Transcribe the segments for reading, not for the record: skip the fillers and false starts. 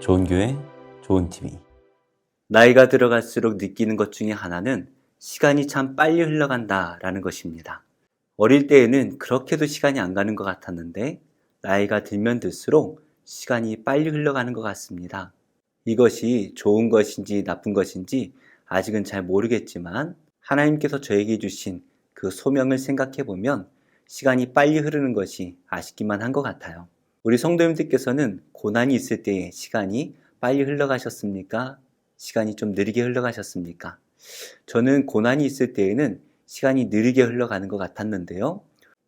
좋은 교회, 좋은 TV. 나이가 들어갈수록 느끼는 것 중에 하나는 시간이 참 빨리 흘러간다라는 것입니다. 어릴 때에는 그렇게도 시간이 안 가는 것 같았는데 나이가 들면 들수록 시간이 빨리 흘러가는 것 같습니다. 이것이 좋은 것인지 나쁜 것인지 아직은 잘 모르겠지만 하나님께서 저에게 주신 그 소명을 생각해 보면 시간이 빨리 흐르는 것이 아쉽기만 한 것 같아요. 우리 성도님들께서는 고난이 있을 때에 시간이 빨리 흘러가셨습니까? 시간이 좀 느리게 흘러가셨습니까? 저는 고난이 있을 때에는 시간이 느리게 흘러가는 것 같았는데요.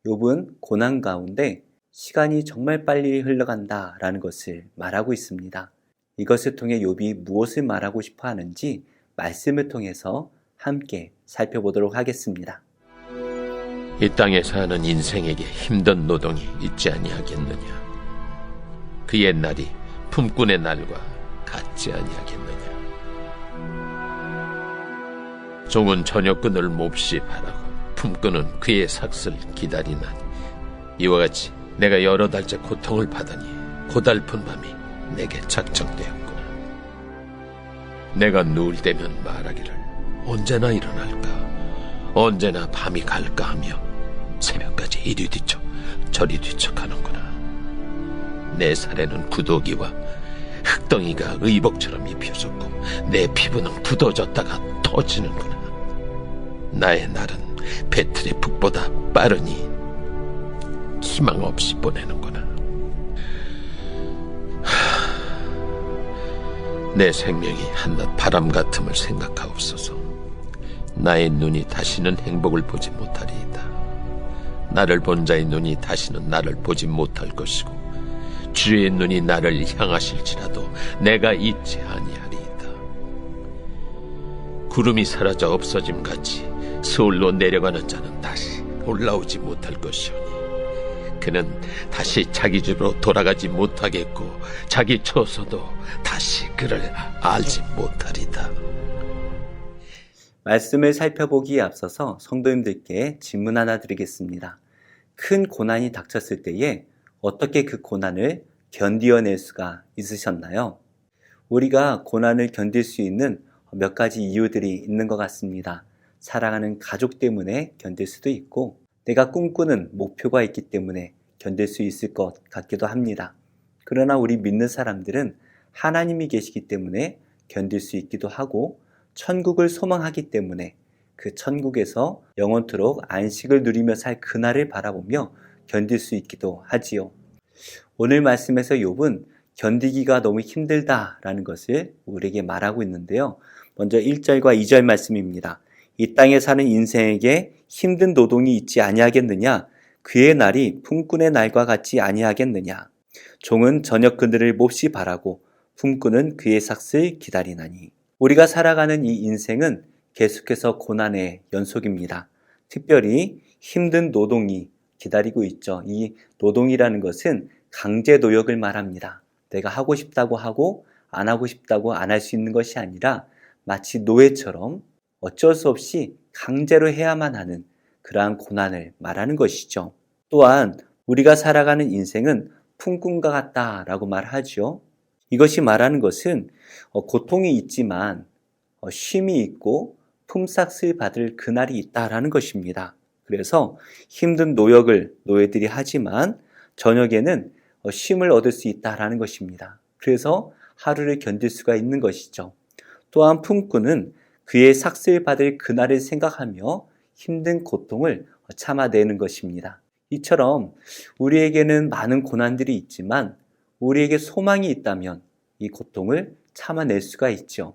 욥은 고난 가운데 시간이 정말 빨리 흘러간다라는 것을 말하고 있습니다. 이것을 통해 욥이 무엇을 말하고 싶어 하는지 말씀을 통해서 함께 살펴보도록 하겠습니다. 이 땅에 사는 인생에게 힘든 노동이 있지 아니하겠느냐? 그의 날이 품꾼의 날과 같지 아니하겠느냐? 종은 저녁끈을 몹시 바라고 품꾼은 그의 삭슬 기다리나니 이와 같이 내가 여러 달째 고통을 받으니 고달픈 밤이 내게 작정되었구나. 내가 누울 때면 말하기를 언제나 일어날까, 언제나 밤이 갈까 하며 새벽까지 이리 뒤척 저리 뒤척하는구나. 내 살에는 구더기와 흙덩이가 의복처럼 입혀졌고 내 피부는 굳어졌다가 터지는구나. 나의 날은 배틀의 북보다 빠르니 희망 없이 보내는구나. 내 생명이 한낱 바람 같음을 생각하옵소서. 나의 눈이 다시는 행복을 보지 못하리이다. 나를 본 자의 눈이 다시는 나를 보지 못할 것이고 주의 눈이 나를 향하실지라도 내가 잊지 아니하리이다. 구름이 사라져 없어짐같이 서울로 내려가는 자는 다시 올라오지 못할 것이오니 그는 다시 자기 집으로 돌아가지 못하겠고 자기 처소도 다시 그를 알지 못하리다. 말씀을 살펴보기에 앞서서 성도님들께 질문 하나 드리겠습니다. 큰 고난이 닥쳤을 때에 어떻게 그 고난을 견디어낼 수가 있으셨나요? 우리가 고난을 견딜 수 있는 몇 가지 이유들이 있는 것 같습니다. 사랑하는 가족 때문에 견딜 수도 있고 내가 꿈꾸는 목표가 있기 때문에 견딜 수 있을 것 같기도 합니다. 그러나 우리 믿는 사람들은 하나님이 계시기 때문에 견딜 수 있기도 하고 천국을 소망하기 때문에 그 천국에서 영원토록 안식을 누리며 살 그날을 바라보며 견딜 수 있기도 하지요. 오늘 말씀에서 욥은 견디기가 너무 힘들다라는 것을 우리에게 말하고 있는데요. 먼저 1절과 2절 말씀입니다. 이 땅에 사는 인생에게 힘든 노동이 있지 아니하겠느냐? 그의 날이 품꾼의 날과 같지 아니하겠느냐? 종은 저녁 그늘을 몹시 바라고 품꾼은 그의 삭슬 기다리나니. 우리가 살아가는 이 인생은 계속해서 고난의 연속입니다. 특별히 힘든 노동이 기다리고 있죠. 이 노동이라는 것은 강제 노역을 말합니다. 내가 하고 싶다고 하고 안 하고 싶다고 안 할 수 있는 것이 아니라 마치 노예처럼 어쩔 수 없이 강제로 해야만 하는 그러한 고난을 말하는 것이죠. 또한 우리가 살아가는 인생은 품꾼과 같다라고 말하죠. 이것이 말하는 것은 고통이 있지만 쉼이 있고 품삯을 받을 그날이 있다라는 것입니다. 그래서 힘든 노역을 노예들이 하지만 저녁에는 쉼을 얻을 수 있다라는 것입니다. 그래서 하루를 견딜 수가 있는 것이죠. 또한 품꾼은 그의 삭슬 받을 그날을 생각하며 힘든 고통을 참아내는 것입니다. 이처럼 우리에게는 많은 고난들이 있지만 우리에게 소망이 있다면 이 고통을 참아낼 수가 있죠.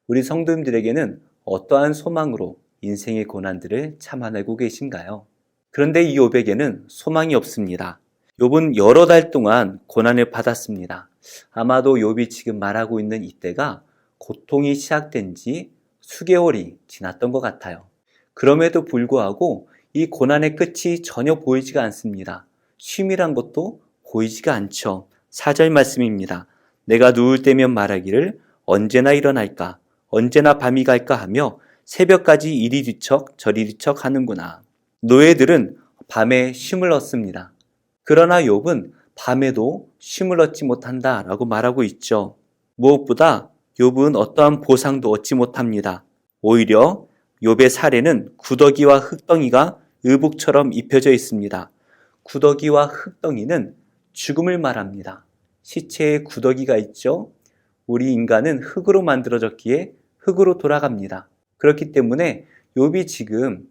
우리 성도님들에게는 어떠한 소망으로 인생의 고난들을 참아내고 계신가요? 그런데 이 욥에게는 소망이 없습니다. 욥은 여러 달 동안 고난을 받았습니다. 아마도 욥이 지금 말하고 있는 이때가 고통이 시작된 지 수개월이 지났던 것 같아요. 그럼에도 불구하고 이 고난의 끝이 전혀 보이지가 않습니다. 쉼이란 것도 보이지가 않죠. 4절 말씀입니다. 내가 누울 때면 말하기를 언제나 일어날까, 언제나 밤이 갈까 하며 새벽까지 이리 뒤척 저리 뒤척 하는구나. 노예들은 밤에 쉼을 얻습니다. 그러나 욥은 밤에도 쉼을 얻지 못한다라고 말하고 있죠. 무엇보다 욥은 어떠한 보상도 얻지 못합니다. 오히려 욥의 살에는 구더기와 흙덩이가 의복처럼 입혀져 있습니다. 구더기와 흙덩이는 죽음을 말합니다. 시체에 구더기가 있죠. 우리 인간은 흙으로 만들어졌기에 흙으로 돌아갑니다. 그렇기 때문에 욥이 지금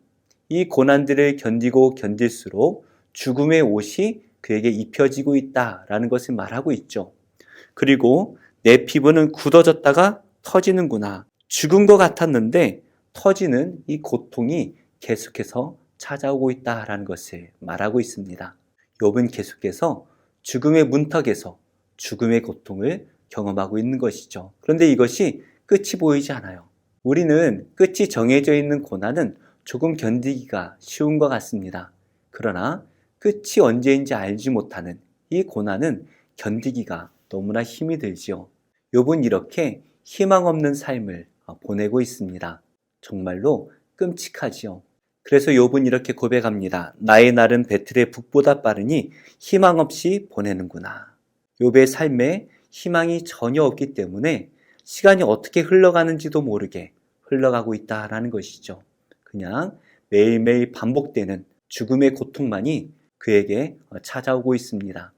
이 고난들을 견디고 견딜수록 죽음의 옷이 그에게 입혀지고 있다라는 것을 말하고 있죠. 그리고 내 피부는 굳어졌다가 터지는구나. 죽은 것 같았는데 터지는 이 고통이 계속해서 찾아오고 있다라는 것을 말하고 있습니다. 욥은 계속해서 죽음의 문턱에서 죽음의 고통을 경험하고 있는 것이죠. 그런데 이것이 끝이 보이지 않아요. 우리는 끝이 정해져 있는 고난은 조금 견디기가 쉬운 것 같습니다. 그러나 끝이 언제인지 알지 못하는 이 고난은 견디기가 너무나 힘이 들지요. 욥은 이렇게 희망 없는 삶을 보내고 있습니다. 정말로 끔찍하지요. 그래서 욥은 이렇게 고백합니다. 나의 날은 배틀의 북보다 빠르니 희망 없이 보내는구나. 욥의 삶에 희망이 전혀 없기 때문에 시간이 어떻게 흘러가는지도 모르게 흘러가고 있다라는 것이죠. 그냥 매일매일 반복되는 죽음의 고통만이 그에게 찾아오고 있습니다.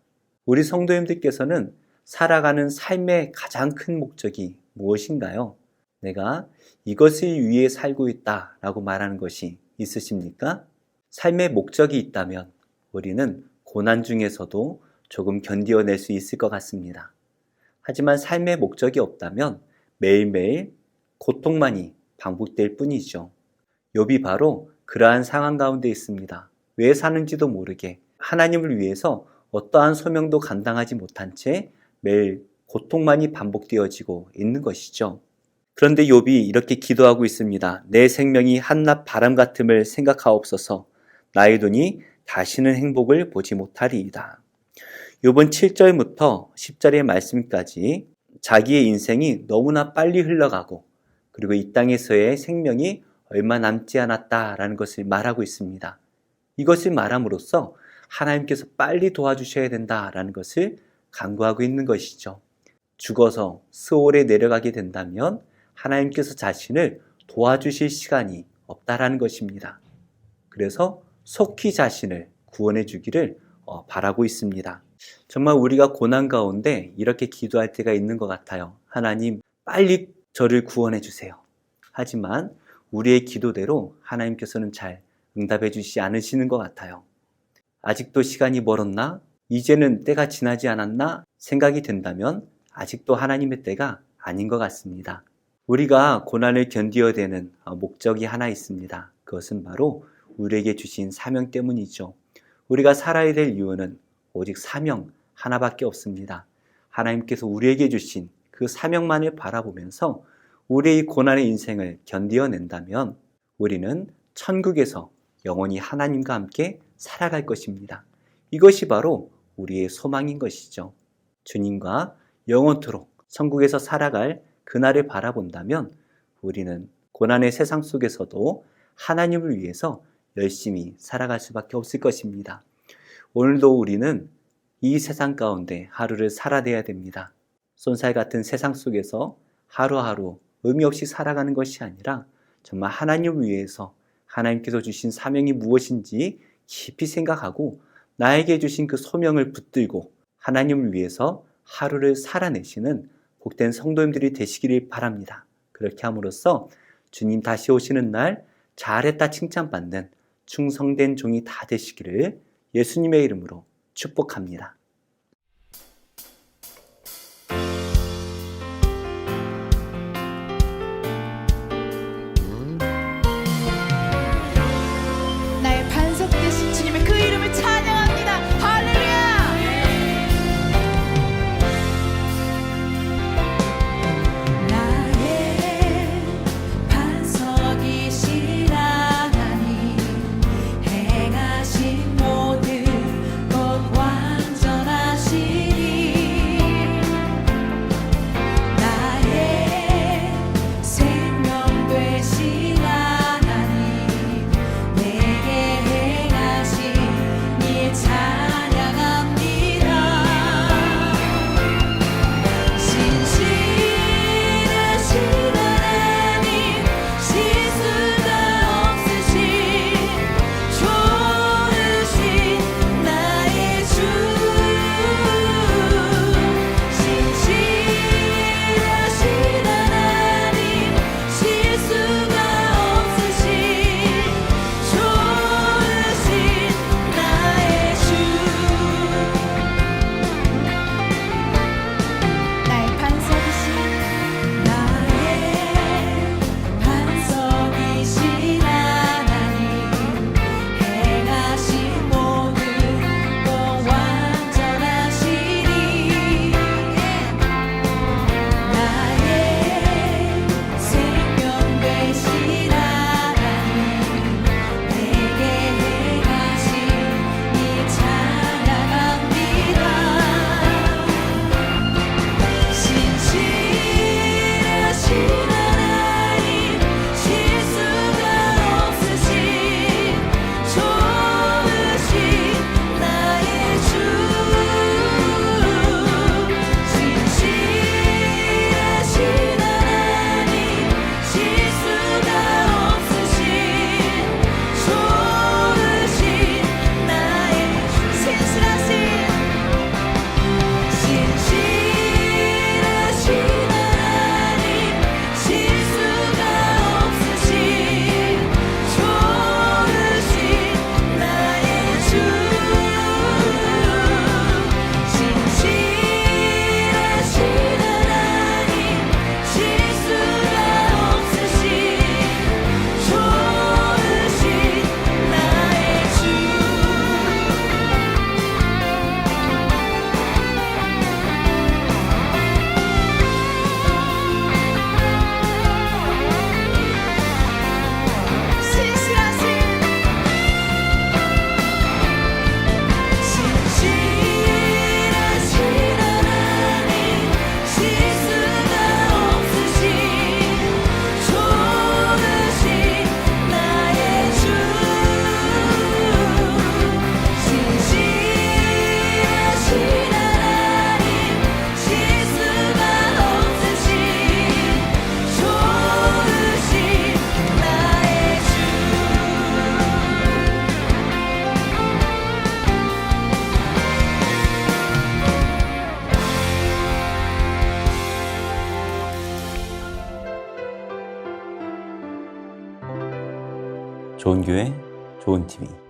우리 성도님들께서는 살아가는 삶의 가장 큰 목적이 무엇인가요? 내가 이것을 위해 살고 있다라고 말하는 것이 있으십니까? 삶의 목적이 있다면 우리는 고난 중에서도 조금 견디어낼 수 있을 것 같습니다. 하지만 삶의 목적이 없다면 매일매일 고통만이 반복될 뿐이죠. 욥이 바로 그러한 상황 가운데 있습니다. 왜 사는지도 모르게 하나님을 위해서 어떠한 소명도 감당하지 못한 채 매일 고통만이 반복되어지고 있는 것이죠. 그런데 욥이 이렇게 기도하고 있습니다. 내 생명이 한낮 바람 같음을 생각하옵소서. 나의 눈이 다시는 행복을 보지 못하리이다. 욥은 7절부터 10절의 말씀까지 자기의 인생이 너무나 빨리 흘러가고 그리고 이 땅에서의 생명이 얼마 남지 않았다라는 것을 말하고 있습니다. 이것을 말함으로써 하나님께서 빨리 도와주셔야 된다라는 것을 간구하고 있는 것이죠. 죽어서 스올에 내려가게 된다면 하나님께서 자신을 도와주실 시간이 없다라는 것입니다. 그래서 속히 자신을 구원해 주기를 바라고 있습니다. 정말 우리가 고난 가운데 이렇게 기도할 때가 있는 것 같아요. 하나님, 빨리 저를 구원해 주세요. 하지만 우리의 기도대로 하나님께서는 잘 응답해 주시지 않으시는 것 같아요. 아직도 시간이 멀었나? 이제는 때가 지나지 않았나? 생각이 된다면 아직도 하나님의 때가 아닌 것 같습니다. 우리가 고난을 견디어내는 목적이 하나 있습니다. 그것은 바로 우리에게 주신 사명 때문이죠. 우리가 살아야 될 이유는 오직 사명 하나밖에 없습니다. 하나님께서 우리에게 주신 그 사명만을 바라보면서 우리의 고난의 인생을 견디어낸다면 우리는 천국에서 영원히 하나님과 함께 살아갈 것입니다. 이것이 바로 우리의 소망인 것이죠. 주님과 영원토록 천국에서 살아갈 그날을 바라본다면 우리는 고난의 세상 속에서도 하나님을 위해서 열심히 살아갈 수밖에 없을 것입니다. 오늘도 우리는 이 세상 가운데 하루를 살아내야 됩니다. 쏜살 같은 세상 속에서 하루하루 의미 없이 살아가는 것이 아니라 정말 하나님을 위해서 하나님께서 주신 사명이 무엇인지 깊이 생각하고 나에게 주신 그 소명을 붙들고 하나님을 위해서 하루를 살아내시는 복된 성도님들이 되시기를 바랍니다. 그렇게 함으로써 주님 다시 오시는 날 잘했다 칭찬받는 충성된 종이 다 되시기를 예수님의 이름으로 축복합니다. 나의 반석 되신 주님의 그 이름을 찬양합니다. 할렐루야. 나의 반석이신 하나님 행하신 모든 것 완전 좋은 교회, 좋은 TV.